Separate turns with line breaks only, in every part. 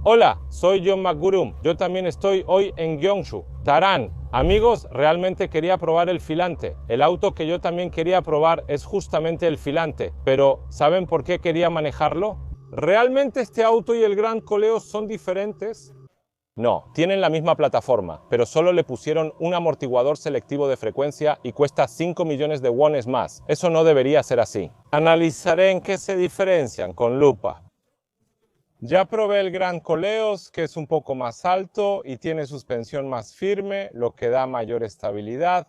Hola, soy John McGurum. Yo también estoy hoy en Gyeongsù. Tarán, amigos, realmente quería probar el Filante. El auto que yo también quería probar es justamente el Filante. Pero, ¿saben por qué quería manejarlo? ¿Realmente este auto y el Grand Koleos son diferentes? No, tienen la misma plataforma, pero solo le pusieron un amortiguador selectivo de frecuencia y cuesta 5 millones de wones más. Eso no debería ser así. Analizaré en qué se diferencian con lupa. Ya probé el Grand Koleos, que es un poco más alto y tiene suspensión más firme, lo que da mayor estabilidad.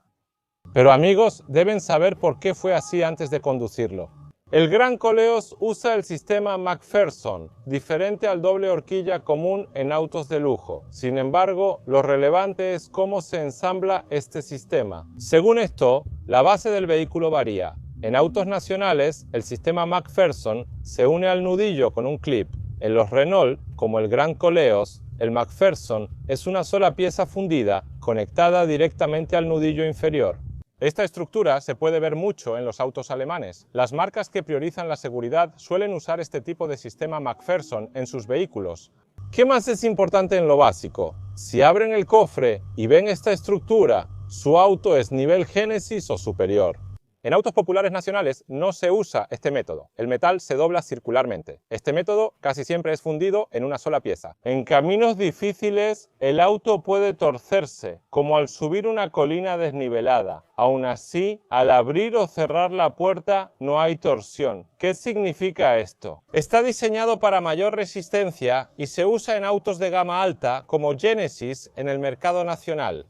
Pero amigos, deben saber por qué fue así antes de conducirlo. El Grand Koleos usa el sistema McPherson, diferente al doble horquilla común en autos de lujo. Sin embargo, lo relevante es cómo se ensambla este sistema. Según esto, la base del vehículo varía. En autos nacionales, el sistema McPherson se une al nudillo con un clip. En los Renault, como el Grand Koleos, el McPherson es una sola pieza fundida conectada directamente al nudillo inferior. Esta estructura se puede ver mucho en los autos alemanes. Las marcas que priorizan la seguridad suelen usar este tipo de sistema McPherson en sus vehículos. ¿Qué más es importante en lo básico? Si abren el cofre y ven esta estructura, su auto es nivel Génesis o superior. En autos populares nacionales no se usa este método. El metal se dobla circularmente. Este método casi siempre es fundido en una sola pieza. En caminos difíciles, el auto puede torcerse, como al subir una colina desnivelada. Aún así, al abrir o cerrar la puerta no hay torsión. ¿Qué significa esto? Está diseñado para mayor resistencia y se usa en autos de gama alta como Genesis en el mercado nacional.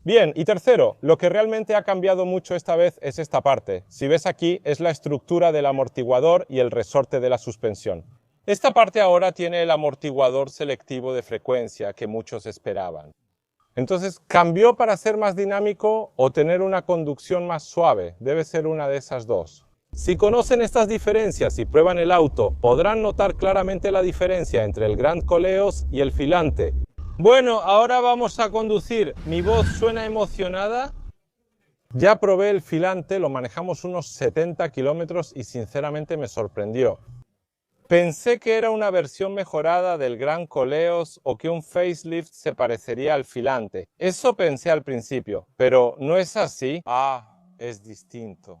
Bien, y tercero, lo que realmente ha cambiado mucho esta vez es esta parte. Si ves aquí, es la estructura del amortiguador y el resorte de la suspensión. Esta parte ahora tiene el amortiguador selectivo de frecuencia que muchos esperaban. Entonces, ¿cambió para ser más dinámico o tener una conducción más suave? Debe ser una de esas dos. Si conocen estas diferencias y prueban el auto, podrán notar claramente la diferencia entre el Grand Koleos y el Filante. Bueno, ahora vamos a conducir. ¿Mi voz suena emocionada? Ya probé el Filante, lo manejamos unos 70 kilómetros y sinceramente me sorprendió. Pensé que era una versión mejorada del Grand Koleos o que un facelift se parecería al Filante. Eso pensé al principio, pero ¿no es así? Es distinto.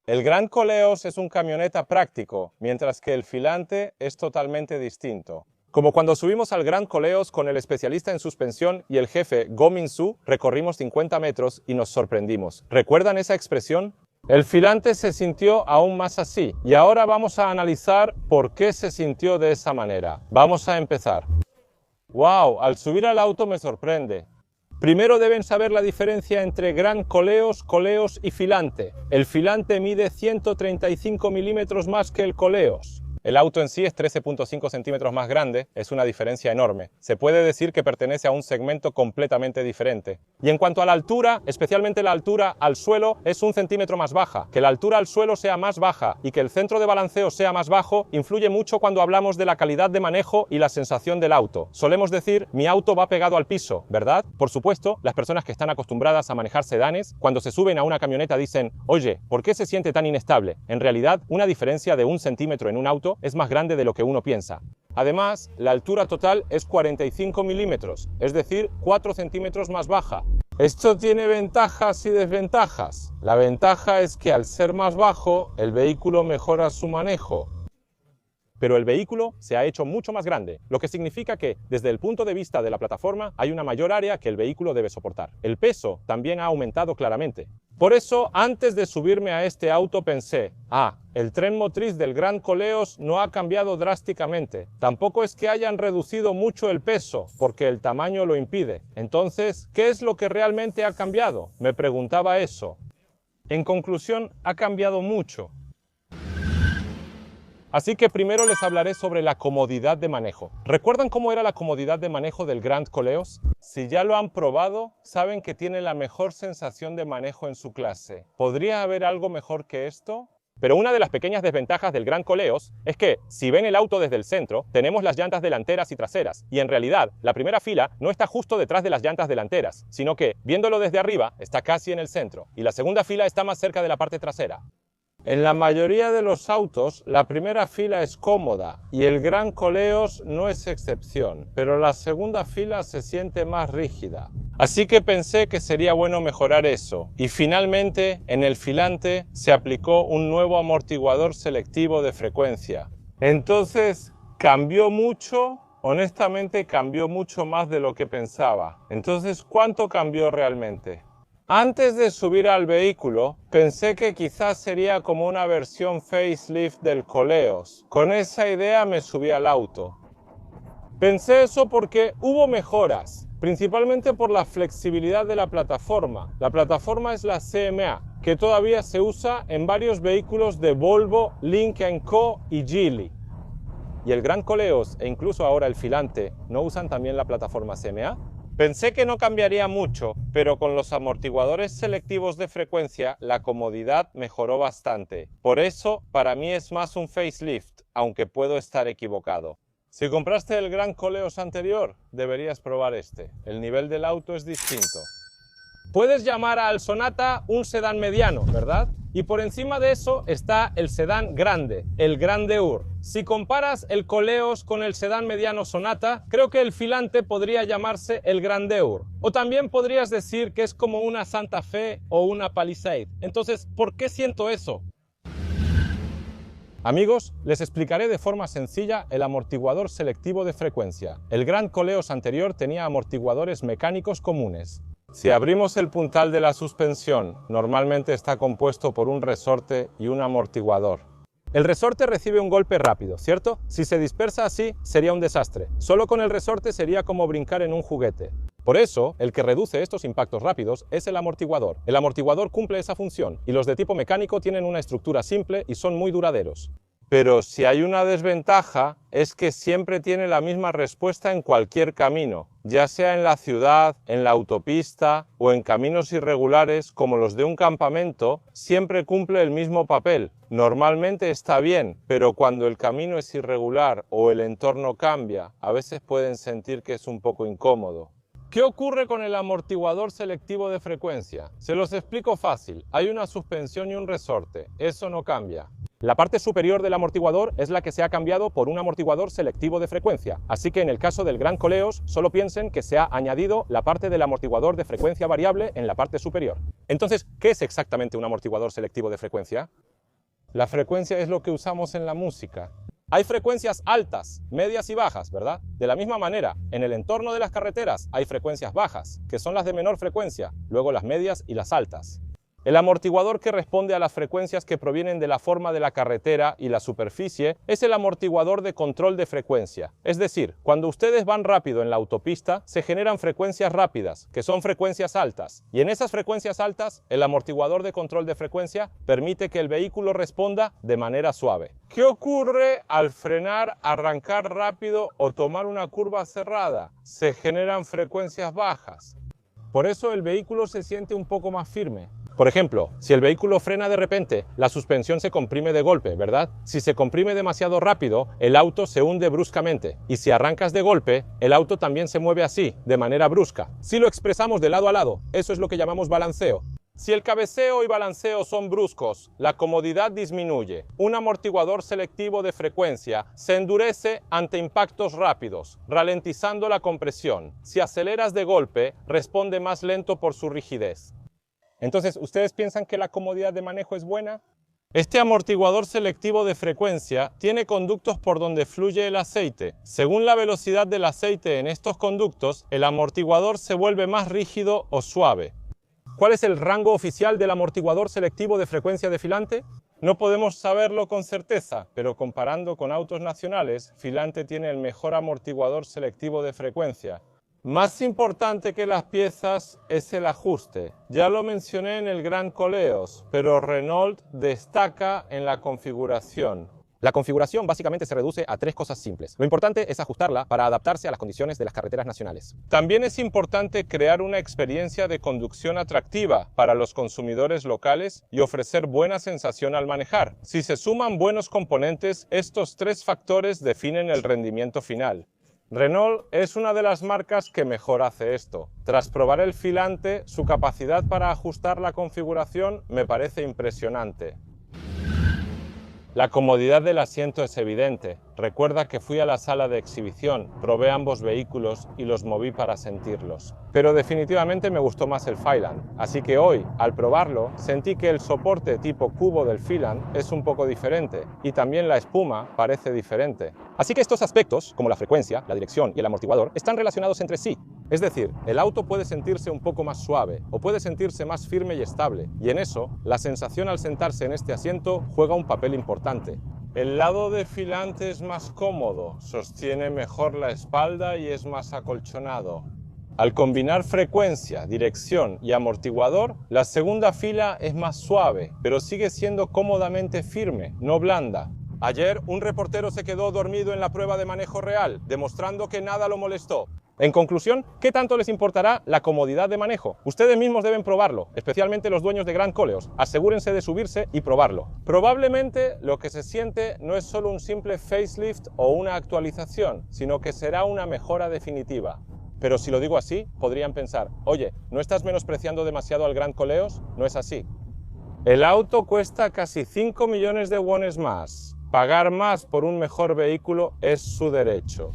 El Grand Koleos es un camioneta práctico, mientras que el Filante es totalmente distinto. Como cuando subimos al Grand Koleos con el especialista en suspensión y el jefe Go Min-soo, recorrimos 50 metros y nos sorprendimos. ¿Recuerdan esa expresión? El Filante se sintió aún más así, y ahora vamos a analizar por qué se sintió de esa manera. Vamos a empezar. ¡Wow! Al subir al auto me sorprende. Primero deben saber la diferencia entre Grand Koleos, Koleos y Filante. El Filante mide 135 milímetros más que el Koleos. El auto en sí es 13.5 centímetros más grande, es una diferencia enorme. Se puede decir que pertenece a un segmento completamente diferente. Y en cuanto a la altura, especialmente la altura al suelo, es 1 centímetro más baja. Que la altura al suelo sea más baja y que el centro de balanceo sea más bajo influye mucho cuando hablamos de la calidad de manejo y la sensación del auto. Solemos decir, mi auto va pegado al piso, ¿verdad? Por supuesto, las personas que están acostumbradas a manejar sedanes, cuando se suben a una camioneta dicen, oye, ¿por qué se siente tan inestable? En realidad, una diferencia de 1 centímetro en un auto es más grande de lo que uno piensa. Además, la altura total es 45 milímetros, es decir, 4 centímetros más baja. Esto tiene ventajas y desventajas. La ventaja es que al ser más bajo, el vehículo mejora su manejo. Pero el vehículo se ha hecho mucho más grande, lo que significa que, desde el punto de vista de la plataforma, hay una mayor área que el vehículo debe soportar. El peso también ha aumentado claramente. Por eso, antes de subirme a este auto pensé, el tren motriz del Grand Koleos no ha cambiado drásticamente. Tampoco es que hayan reducido mucho el peso, porque el tamaño lo impide. Entonces, ¿qué es lo que realmente ha cambiado? Me preguntaba eso. En conclusión, ha cambiado mucho. Así que primero les hablaré sobre la comodidad de manejo. ¿Recuerdan cómo era la comodidad de manejo del Grand Koleos? Si ya lo han probado, saben que tiene la mejor sensación de manejo en su clase. ¿Podría haber algo mejor que esto? Pero una de las pequeñas desventajas del Grand Koleos es que, si ven el auto desde el centro, tenemos las llantas delanteras y traseras, y en realidad, la primera fila no está justo detrás de las llantas delanteras, sino que, viéndolo desde arriba, está casi en el centro, y la segunda fila está más cerca de la parte trasera. En la mayoría de los autos, la primera fila es cómoda y el Gran Koleos no es excepción, pero la segunda fila se siente más rígida. Así que pensé que sería bueno mejorar eso y finalmente en el Filante se aplicó un nuevo amortiguador selectivo de frecuencia. Entonces, ¿cambió mucho? Honestamente, cambió mucho más de lo que pensaba. Entonces, ¿cuánto cambió realmente? Antes de subir al vehículo, pensé que quizás sería como una versión facelift del Koleos. Con esa idea me subí al auto. Pensé eso porque hubo mejoras, principalmente por la flexibilidad de la plataforma. La plataforma es la CMA, que todavía se usa en varios vehículos de Volvo, Lynk & Co y Geely. ¿Y el Gran Koleos e incluso ahora el Filante no usan también la plataforma CMA? Pensé que no cambiaría mucho, pero con los amortiguadores selectivos de frecuencia la comodidad mejoró bastante. Por eso, para mí es más un facelift, aunque puedo estar equivocado. Si compraste el Gran Koleos anterior, deberías probar este. El nivel del auto es distinto. Puedes llamar al Sonata un sedán mediano, ¿verdad? Y por encima de eso está el sedán grande, el Grandeur. Si comparas el Koleos con el sedán mediano Sonata, creo que el Filante podría llamarse el Grandeur. O también podrías decir que es como una Santa Fe o una Palisade. Entonces, ¿por qué siento eso? Amigos, les explicaré de forma sencilla el amortiguador selectivo de frecuencia. El Gran Koleos anterior tenía amortiguadores mecánicos comunes. Si abrimos el puntal de la suspensión, normalmente está compuesto por un resorte y un amortiguador. El resorte recibe un golpe rápido, ¿cierto? Si se dispersa así, sería un desastre. Solo con el resorte sería como brincar en un juguete. Por eso, el que reduce estos impactos rápidos es el amortiguador. El amortiguador cumple esa función y los de tipo mecánico tienen una estructura simple y son muy duraderos. Pero si hay una desventaja, es que siempre tiene la misma respuesta en cualquier camino, ya sea en la ciudad, en la autopista o en caminos irregulares como los de un campamento, siempre cumple el mismo papel. Normalmente está bien, pero cuando el camino es irregular o el entorno cambia, a veces pueden sentir que es un poco incómodo. ¿Qué ocurre con el amortiguador selectivo de frecuencia? Se los explico fácil. Hay una suspensión y un resorte. Eso no cambia. La parte superior del amortiguador es la que se ha cambiado por un amortiguador selectivo de frecuencia, así que en el caso del Gran Koleos solo piensen que se ha añadido la parte del amortiguador de frecuencia variable en la parte superior. Entonces, ¿qué es exactamente un amortiguador selectivo de frecuencia? La frecuencia es lo que usamos en la música. Hay frecuencias altas, medias y bajas, ¿verdad? De la misma manera, en el entorno de las carreteras hay frecuencias bajas, que son las de menor frecuencia, luego las medias y las altas. El amortiguador que responde a las frecuencias que provienen de la forma de la carretera y la superficie es el amortiguador de control de frecuencia. Es decir, cuando ustedes van rápido en la autopista, se generan frecuencias rápidas, que son frecuencias altas. Y en esas frecuencias altas, el amortiguador de control de frecuencia permite que el vehículo responda de manera suave. ¿Qué ocurre al frenar, arrancar rápido o tomar una curva cerrada? Se generan frecuencias bajas. Por eso el vehículo se siente un poco más firme. Por ejemplo, si el vehículo frena de repente, la suspensión se comprime de golpe, ¿verdad? Si se comprime demasiado rápido, el auto se hunde bruscamente. Y si arrancas de golpe, el auto también se mueve así, de manera brusca. Si lo expresamos de lado a lado, eso es lo que llamamos balanceo. Si el cabeceo y balanceo son bruscos, la comodidad disminuye. Un amortiguador selectivo de frecuencia se endurece ante impactos rápidos, ralentizando la compresión. Si aceleras de golpe, responde más lento por su rigidez. Entonces, ¿ustedes piensan que la comodidad de manejo es buena? Este amortiguador selectivo de frecuencia tiene conductos por donde fluye el aceite. Según la velocidad del aceite en estos conductos, el amortiguador se vuelve más rígido o suave. ¿Cuál es el rango oficial del amortiguador selectivo de frecuencia de Filante? No podemos saberlo con certeza, pero comparando con autos nacionales, Filante tiene el mejor amortiguador selectivo de frecuencia. Más importante que las piezas es el ajuste. Ya lo mencioné en el Gran Koleos, pero Renault destaca en la configuración. La configuración básicamente se reduce a tres cosas simples. Lo importante es ajustarla para adaptarse a las condiciones de las carreteras nacionales. También es importante crear una experiencia de conducción atractiva para los consumidores locales y ofrecer buena sensación al manejar. Si se suman buenos componentes, estos tres factores definen el rendimiento final. Renault es una de las marcas que mejor hace esto. Tras probar el Filante, su capacidad para ajustar la configuración me parece impresionante. La comodidad del asiento es evidente. Recuerda que fui a la sala de exhibición, probé ambos vehículos y los moví para sentirlos. Pero definitivamente me gustó más el Filand, así que hoy, al probarlo, sentí que el soporte tipo cubo del Filand es un poco diferente y también la espuma parece diferente. Así que estos aspectos, como la frecuencia, la dirección y el amortiguador, están relacionados entre sí. Es decir, el auto puede sentirse un poco más suave o puede sentirse más firme y estable, y en eso, la sensación al sentarse en este asiento juega un papel importante. El lado de filante es más cómodo, sostiene mejor la espalda y es más acolchonado. Al combinar frecuencia, dirección y amortiguador, la segunda fila es más suave, pero sigue siendo cómodamente firme, no blanda. Ayer, un reportero se quedó dormido en la prueba de manejo real, demostrando que nada lo molestó. En conclusión, ¿qué tanto les importará la comodidad de manejo? Ustedes mismos deben probarlo, especialmente los dueños de Grand Coleos. Asegúrense de subirse y probarlo. Probablemente lo que se siente no es solo un simple facelift o una actualización, sino que será una mejora definitiva. Pero si lo digo así, podrían pensar, oye, ¿no estás menospreciando demasiado al Grand Coleos? No es así. El auto cuesta casi 5 millones de wones más. Pagar más por un mejor vehículo es su derecho.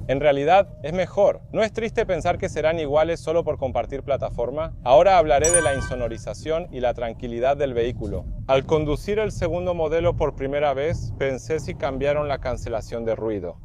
En realidad es mejor. ¿No es triste pensar que serán iguales solo por compartir plataforma? Ahora hablaré de la insonorización y la tranquilidad del vehículo. Al conducir el segundo modelo por primera vez, pensé si cambiaron la cancelación de ruido.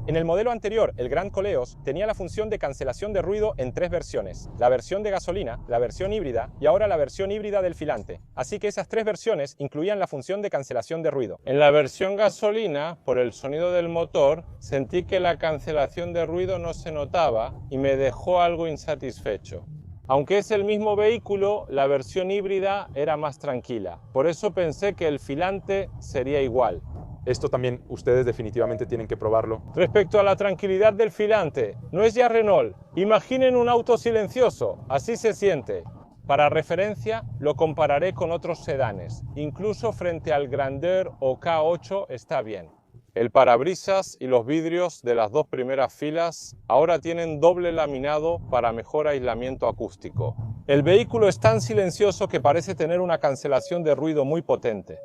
En el modelo anterior, el Grand Coleos, tenía la función de cancelación de ruido en 3 versiones. La versión de gasolina, la versión híbrida y ahora la versión híbrida del Filante. Así que esas 3 versiones incluían la función de cancelación de ruido. En la versión gasolina, por el sonido del motor, sentí que la cancelación de ruido no se notaba y me dejó algo insatisfecho. Aunque es el mismo vehículo, la versión híbrida era más tranquila. Por eso pensé que el Filante sería igual.
Esto también ustedes definitivamente tienen que probarlo.
Respecto a la tranquilidad del Filante, no es ya Renault. Imaginen un auto silencioso, así se siente. Para referencia, lo compararé con otros sedanes. Incluso frente al Grandeur o K8 está bien. El parabrisas y los vidrios de las 2 primeras filas ahora tienen doble laminado para mejor aislamiento acústico. El vehículo es tan silencioso que parece tener una cancelación de ruido muy potente.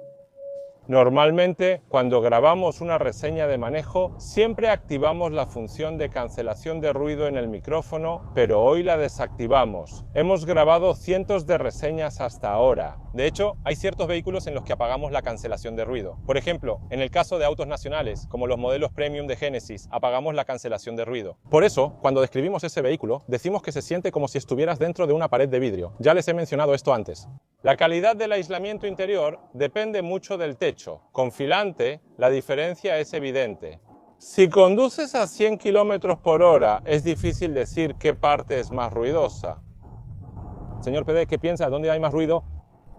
Normalmente, cuando grabamos una reseña de manejo, siempre activamos la función de cancelación de ruido en el micrófono, pero hoy la desactivamos. Hemos grabado cientos de reseñas hasta ahora. De hecho, hay ciertos vehículos en los que apagamos la cancelación de ruido. Por ejemplo, en el caso de autos nacionales, como los modelos Premium de Genesis, apagamos la cancelación de ruido. Por eso, cuando describimos ese vehículo, decimos que se siente como si estuvieras dentro de una pared de vidrio. Ya les he mencionado esto antes. La calidad del aislamiento interior depende mucho del techo. Con Filante, la diferencia es evidente. Si conduces a 100 km por hora, es difícil decir qué parte es más ruidosa. Señor PD, ¿qué piensa? ¿Dónde hay más ruido?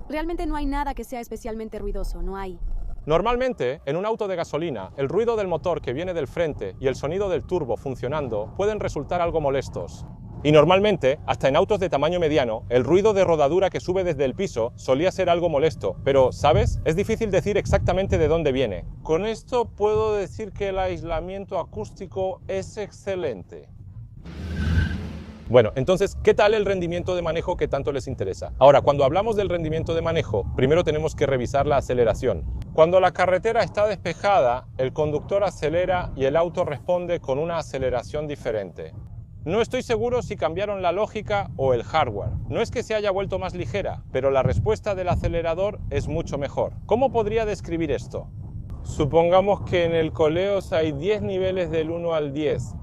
Realmente no hay nada que sea especialmente ruidoso, no hay.
Normalmente, en un auto de gasolina, el ruido del motor que viene del frente y el sonido del turbo funcionando pueden resultar algo molestos. Y normalmente, hasta en autos de tamaño mediano, el ruido de rodadura que sube desde el piso solía ser algo molesto, pero, ¿sabes? Es difícil decir exactamente de dónde viene. Con esto puedo decir que el aislamiento acústico es excelente. Bueno, entonces, ¿qué tal el rendimiento de manejo que tanto les interesa? Ahora, cuando hablamos del rendimiento de manejo, primero tenemos que revisar la aceleración. Cuando la carretera está despejada, el conductor acelera y el auto responde con una aceleración diferente. No estoy seguro si cambiaron la lógica o el hardware. No es que se haya vuelto más ligera, pero la respuesta del acelerador es mucho mejor. ¿Cómo podría describir esto? Supongamos que en el Coleos hay 10 niveles del 1 al 10.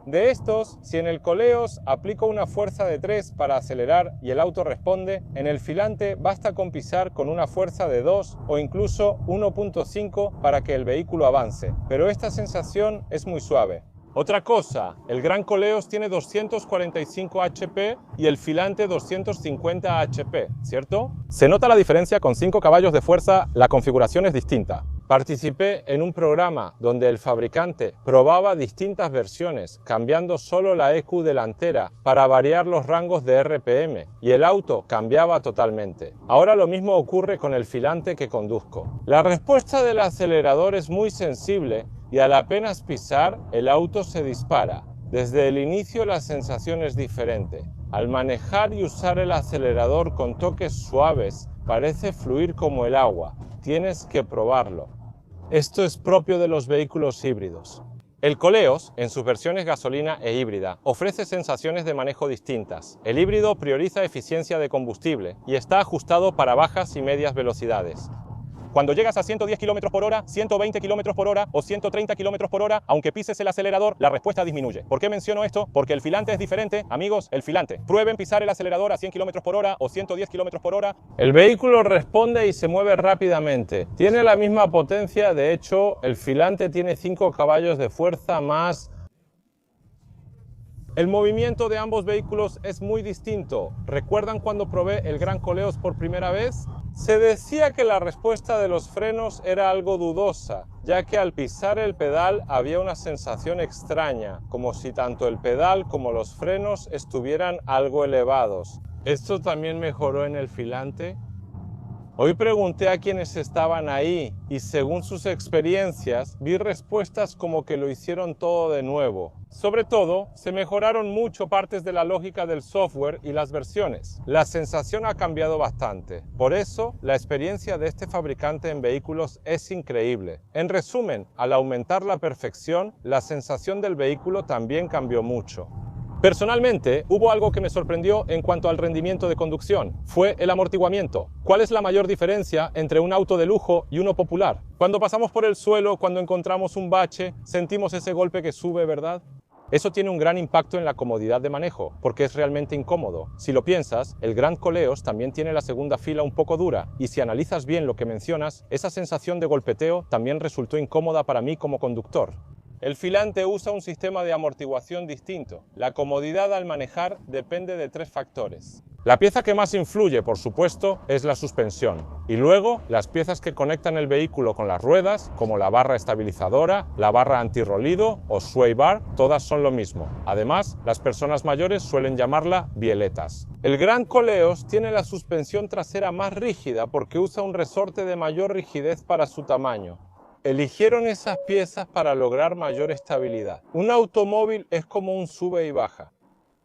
De estos, si en el Coleos aplico una fuerza de 3 para acelerar y el auto responde, en el Filante basta con pisar con una fuerza de 2 o incluso 1.5 para que el vehículo avance. Pero esta sensación es muy suave. Otra cosa, el Grand Coleos tiene 245 HP y el Filante 250 HP, ¿cierto? Se nota la diferencia con 5 caballos de fuerza, la configuración es distinta. Participé en un programa donde el fabricante probaba distintas versiones, cambiando solo la EQ delantera para variar los rangos de RPM, y el auto cambiaba totalmente. Ahora lo mismo ocurre con el Filante que conduzco. La respuesta del acelerador es muy sensible y al apenas pisar, el auto se dispara. Desde el inicio la sensación es diferente. Al manejar y usar el acelerador con toques suaves, parece fluir como el agua. tienes que probarlo. Esto es propio de los vehículos híbridos. El Koleos, en sus versiones gasolina e híbrida, ofrece sensaciones de manejo distintas. El híbrido prioriza eficiencia de combustible y está ajustado para bajas y medias velocidades. Cuando llegas a 110 km por hora, 120 km por hora o 130 km por hora, aunque pises el acelerador, la respuesta disminuye. ¿Por qué menciono esto? Porque el filante es diferente. Amigos, el filante. Prueben pisar el acelerador a 100 km por hora o 110 km por hora. El vehículo responde y se mueve rápidamente. Tiene la misma potencia, de hecho, el filante tiene 5 caballos de fuerza más. El movimiento de ambos vehículos es muy distinto. ¿Recuerdan cuando probé el Gran Koleos por primera vez? Se decía que la respuesta de los frenos era algo dudosa, ya que al pisar el pedal había una sensación extraña, como si tanto el pedal como los frenos estuvieran algo elevados. ¿Esto también mejoró en el filante? Hoy pregunté a quienes estaban ahí y según sus experiencias vi respuestas como que lo hicieron todo de nuevo. Sobre todo, se mejoraron mucho partes de la lógica del software y las versiones. La sensación ha cambiado bastante. Por eso, la experiencia de este fabricante en vehículos es increíble. En resumen, al aumentar la perfección, la sensación del vehículo también cambió mucho. Personalmente, hubo algo que me sorprendió en cuanto al rendimiento de conducción. Fue el amortiguamiento. ¿Cuál es la mayor diferencia entre un auto de lujo y uno popular? Cuando pasamos por el suelo, cuando encontramos un bache, sentimos ese golpe que sube, ¿verdad? Eso tiene un gran impacto en la comodidad de manejo, porque es realmente incómodo. Si lo piensas, el Gran Koleos también tiene la segunda fila un poco dura, y si analizas bien lo que mencionas, esa sensación de golpeteo también resultó incómoda para mí como conductor. El filante usa un sistema de amortiguación distinto. La comodidad al manejar depende de 3 factores. La pieza que más influye, por supuesto, es la suspensión. Y luego, las piezas que conectan el vehículo con las ruedas, como la barra estabilizadora, la barra antirrolido o sway bar, todas son lo mismo. Además, las personas mayores suelen llamarla bieletas. El Gran Koleos tiene la suspensión trasera más rígida porque usa un resorte de mayor rigidez para su tamaño. Eligieron esas piezas para lograr mayor estabilidad. Un automóvil es como un sube y baja.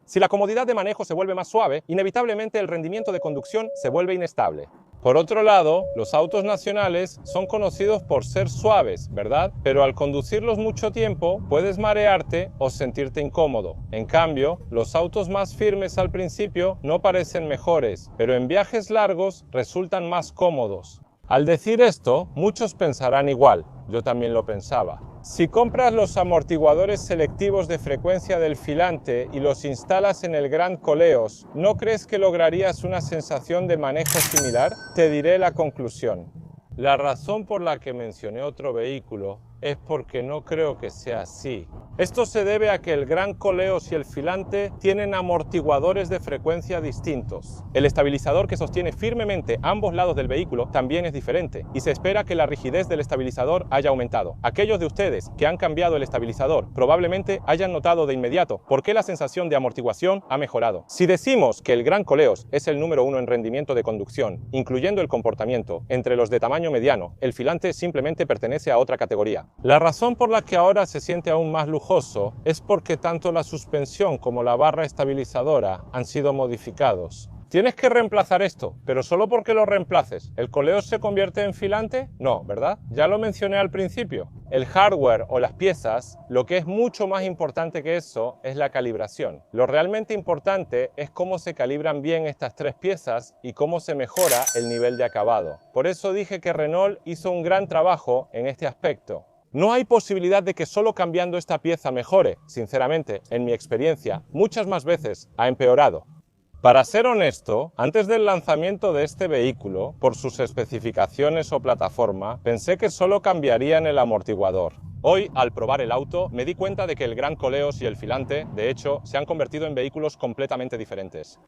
Si la comodidad de manejo se vuelve más suave, inevitablemente el rendimiento de conducción se vuelve inestable. Por otro lado, los autos nacionales son conocidos por ser suaves, ¿verdad? Pero al conducirlos mucho tiempo, puedes marearte o sentirte incómodo. En cambio, los autos más firmes al principio no parecen mejores, pero en viajes largos resultan más cómodos. Al decir esto, muchos pensarán igual, yo también lo pensaba. Si compras los amortiguadores selectivos de frecuencia del filante y los instalas en el Gran Koleos, ¿no crees que lograrías una sensación de manejo similar? Te diré la conclusión. La razón por la que mencioné otro vehículo es porque no creo que sea así. Esto se debe a que el Gran Koleos y el filante tienen amortiguadores de frecuencia distintos. El estabilizador que sostiene firmemente ambos lados del vehículo también es diferente y se espera que la rigidez del estabilizador haya aumentado. Aquellos de ustedes que han cambiado el estabilizador probablemente hayan notado de inmediato por qué la sensación de amortiguación ha mejorado. Si decimos que el Gran Koleos es el número 1 en rendimiento de conducción, incluyendo el comportamiento, entre los de tamaño mediano, el filante simplemente pertenece a otra categoría. La razón por la que ahora se siente aún más lujoso es porque tanto la suspensión como la barra estabilizadora han sido modificados. Tienes que reemplazar esto, pero solo porque lo reemplaces. ¿El Koleos se convierte en filante? No, ¿verdad? Ya lo mencioné al principio. El hardware o las piezas, lo que es mucho más importante que eso es la calibración. Lo realmente importante es cómo se calibran bien estas 3 piezas y cómo se mejora el nivel de acabado. Por eso dije que Renault hizo un gran trabajo en este aspecto. No hay posibilidad de que solo cambiando esta pieza mejore. Sinceramente, en mi experiencia, muchas más veces ha empeorado. Para ser honesto, antes del lanzamiento de este vehículo, por sus especificaciones o plataforma, pensé que solo cambiarían el amortiguador. Hoy, al probar el auto, me di cuenta de que el Gran Koleos y el filante, de hecho, se han convertido en vehículos completamente diferentes.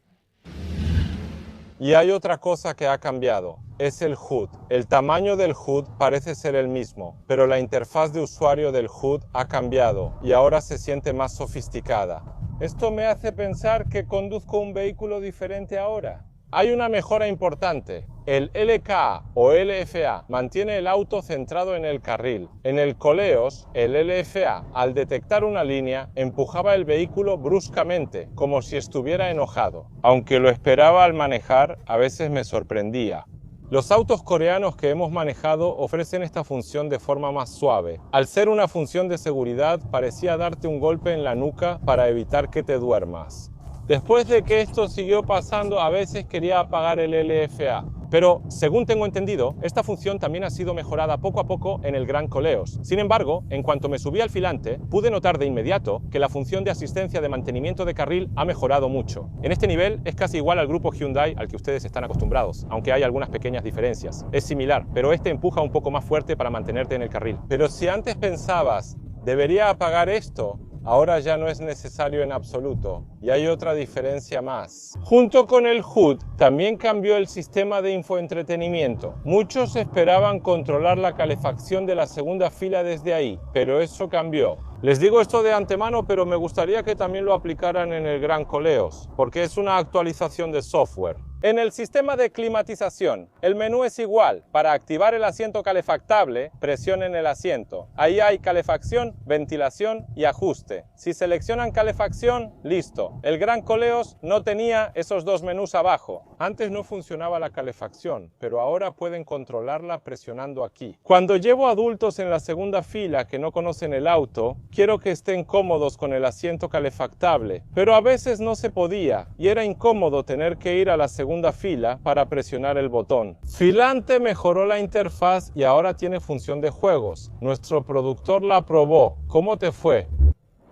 Y hay otra cosa que ha cambiado, es el HUD. El tamaño del HUD parece ser el mismo, pero la interfaz de usuario del HUD ha cambiado y ahora se siente más sofisticada. Esto me hace pensar que conduzco un vehículo diferente ahora. Hay una mejora importante. El LKA o LFA mantiene el auto centrado en el carril. En el Koleos, el LFA, al detectar una línea, empujaba el vehículo bruscamente, como si estuviera enojado. Aunque lo esperaba al manejar, a veces me sorprendía. Los autos coreanos que hemos manejado ofrecen esta función de forma más suave. Al ser una función de seguridad, parecía darte un golpe en la nuca para evitar que te duermas. Después de que esto siguió pasando, a veces quería apagar el LFA. Pero, según tengo entendido, esta función también ha sido mejorada poco a poco en el Gran Coleos. Sin embargo, en cuanto me subí al filante, pude notar de inmediato que la función de asistencia de mantenimiento de carril ha mejorado mucho. En este nivel es casi igual al grupo Hyundai al que ustedes están acostumbrados, aunque hay algunas pequeñas diferencias. Es similar, pero este empuja un poco más fuerte para mantenerte en el carril. Pero si antes pensabas, ¿debería apagar esto? Ahora ya no es necesario en absoluto, y hay otra diferencia más. Junto con el HUD, también cambió el sistema de infoentretenimiento. Muchos esperaban controlar la calefacción de la segunda fila desde ahí, pero eso cambió. Les digo esto de antemano, pero me gustaría que también lo aplicaran en el Gran Coleos, porque es una actualización de software. En el sistema de climatización, el menú es igual. Para activar el asiento calefactable, presionen el asiento. Ahí hay calefacción, ventilación y ajuste. Si seleccionan calefacción, listo. El Gran Coleos no tenía esos dos menús abajo. Antes no funcionaba la calefacción, pero ahora pueden controlarla presionando aquí. Cuando llevo adultos en la segunda fila que no conocen el auto, quiero que estén cómodos con el asiento calefactable, pero a veces no se podía y era incómodo tener que ir a la segunda fila para presionar el botón. Filante mejoró la interfaz y ahora tiene función de juegos. Nuestro productor la probó. ¿Cómo te fue?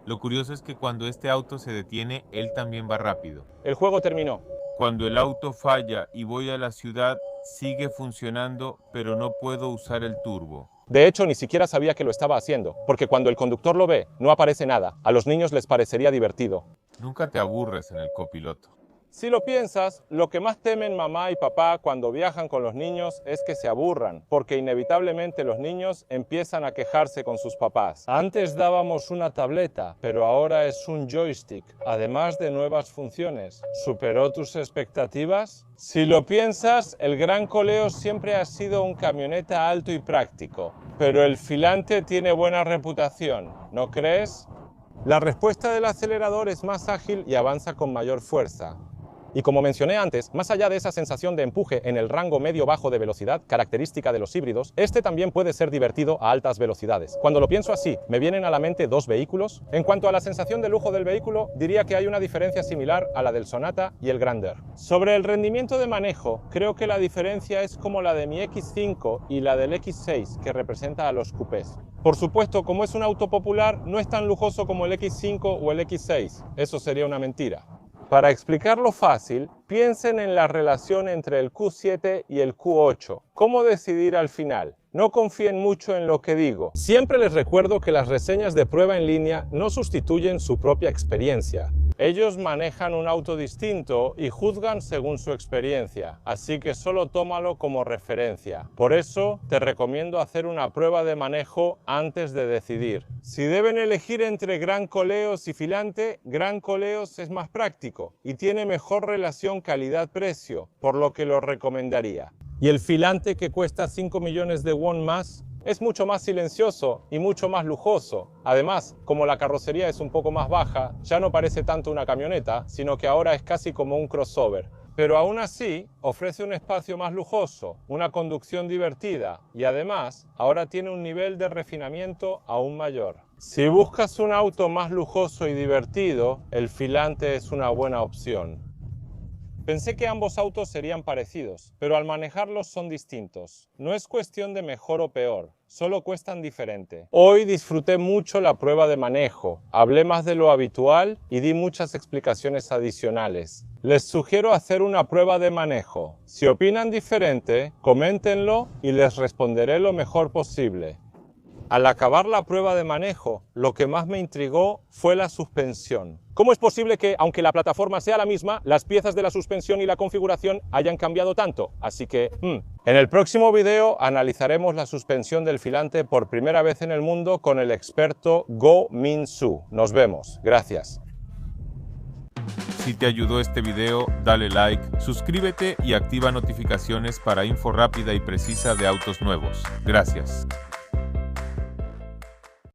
Lo curioso es que cuando este auto se detiene, él también va rápido.
El juego terminó.
Cuando el auto falla y voy a la ciudad, sigue funcionando, pero no puedo usar el turbo.
De hecho, ni siquiera sabía que lo estaba haciendo, porque cuando el conductor lo ve, no aparece nada. A los niños les parecería divertido.
Nunca te aburres en el copiloto.
Si lo piensas, lo que más temen mamá y papá cuando viajan con los niños es que se aburran, porque inevitablemente los niños empiezan a quejarse con sus papás. Antes dábamos una tableta, pero ahora es un joystick, además de nuevas funciones. ¿Superó tus expectativas? Si lo piensas, el Gran Coleos siempre ha sido un camioneta alto y práctico, pero el Filante tiene buena reputación, ¿no crees? La respuesta del acelerador es más ágil y avanza con mayor fuerza. Y como mencioné antes, más allá de esa sensación de empuje en el rango medio-bajo de velocidad, característica de los híbridos, este también puede ser divertido a altas velocidades. Cuando lo pienso así, me vienen a la mente dos vehículos. En cuanto a la sensación de lujo del vehículo, diría que hay una diferencia similar a la del Sonata y el Grandeur. Sobre el rendimiento de manejo, creo que la diferencia es como la de mi X5 y la del X6, que representa a los coupés. Por supuesto, como es un auto popular, no es tan lujoso como el X5 o el X6. Eso sería una mentira. Para explicarlo fácil, piensen en la relación entre el Q7 y el Q8. ¿Cómo decidir al final? No confíen mucho en lo que digo. Siempre les recuerdo que las reseñas de prueba en línea no sustituyen su propia experiencia. Ellos manejan un auto distinto y juzgan según su experiencia, así que solo tómalo como referencia. Por eso, te recomiendo hacer una prueba de manejo antes de decidir. Si deben elegir entre Gran Coleos y Filante, Gran Coleos es más práctico y tiene mejor relación calidad-precio, por lo que lo recomendaría. Y el Filante, que cuesta 5 millones de won más, es mucho más silencioso y mucho más lujoso. Además, como la carrocería es un poco más baja, ya no parece tanto una camioneta, sino que ahora es casi como un crossover. Pero aún así, ofrece un espacio más lujoso, una conducción divertida y además, ahora tiene un nivel de refinamiento aún mayor. Si buscas un auto más lujoso y divertido, el Filante es una buena opción. Pensé que ambos autos serían parecidos, pero al manejarlos son distintos. No es cuestión de mejor o peor, solo cuestan diferente. Hoy disfruté mucho la prueba de manejo, hablé más de lo habitual y di muchas explicaciones adicionales. Les sugiero hacer una prueba de manejo. Si opinan diferente, coméntenlo y les responderé lo mejor posible. Al acabar la prueba de manejo, lo que más me intrigó fue la suspensión. ¿Cómo es posible que, aunque la plataforma sea la misma, las piezas de la suspensión y la configuración hayan cambiado tanto? Así que, En el próximo video analizaremos la suspensión del Filante por primera vez en el mundo con el experto Go Min Soo. Nos vemos. Gracias.
Si te ayudó este video, dale like, suscríbete y activa notificaciones para info rápida y precisa de autos nuevos. Gracias.